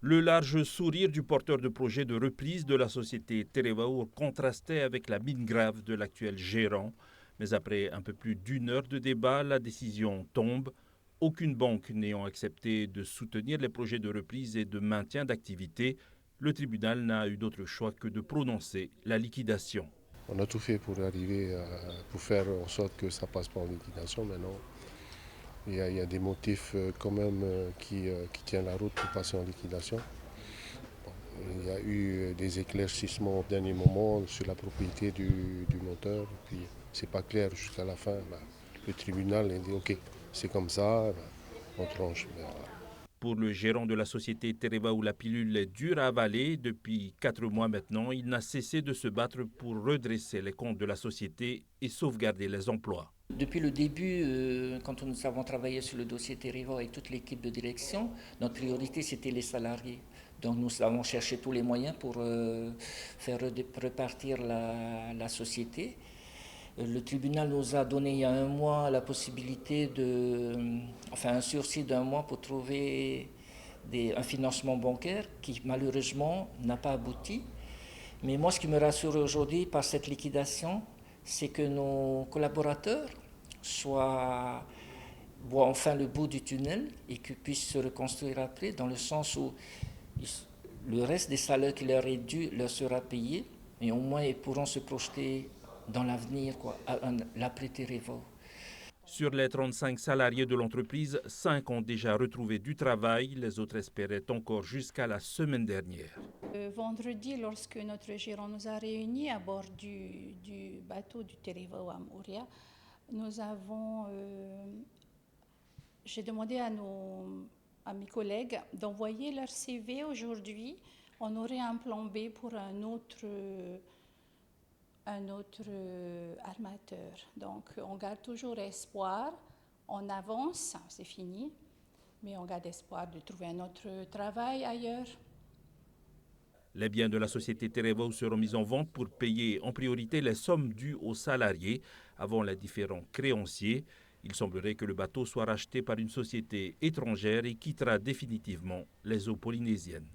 Le large sourire du porteur de projet de reprise de la société Terevaour contrastait avec la mine grave de l'actuel gérant. Mais après un peu plus d'une heure de débat, la décision tombe. Aucune banque n'ayant accepté de soutenir les projets de reprise et de maintien d'activité, le tribunal n'a eu d'autre choix que de prononcer la liquidation. On a tout fait pour pour faire en sorte que ça passe pas en liquidation. Maintenant, il y a des motifs quand même qui tiennent la route pour passer en liquidation. Il y a eu des éclaircissements au dernier moment sur la propriété du moteur. Puis c'est pas clair jusqu'à la fin. Le tribunal a dit OK, c'est comme ça, on tranche. Pour le gérant de la société Tereva, où la pilule est dure à avaler depuis 4 mois maintenant, il n'a cessé de se battre pour redresser les comptes de la société et sauvegarder les emplois. Depuis le début, quand nous avons travaillé sur le dossier Tereva avec toute l'équipe de direction, notre priorité c'était les salariés. Donc nous avons cherché tous les moyens pour faire repartir la société. Le tribunal nous a donné il y a un mois la possibilité un sursis d'un mois pour trouver un financement bancaire qui malheureusement n'a pas abouti. Mais moi, ce qui me rassure aujourd'hui par cette liquidation, c'est que nos collaborateurs voient enfin le bout du tunnel et qu'ils puissent se reconstruire après, dans le sens où le reste des salaires qui leur est dû leur sera payé, et au moins ils pourront se projeter dans l'avenir, l'après Tereva. Sur les 35 salariés de l'entreprise, 5 ont déjà retrouvé du travail. Les autres espéraient encore jusqu'à la semaine dernière. Vendredi, lorsque notre gérant nous a réunis à bord du bateau du Tereva à Mouria, j'ai demandé à mes collègues d'envoyer leur CV aujourd'hui. On aurait un plan B pour un autre armateur. Donc on garde toujours espoir, on avance, c'est fini, mais on garde espoir de trouver un autre travail ailleurs. Les biens de la société Tereva seront mis en vente pour payer en priorité les sommes dues aux salariés avant les différents créanciers. Il semblerait que le bateau soit racheté par une société étrangère et quittera définitivement les eaux polynésiennes.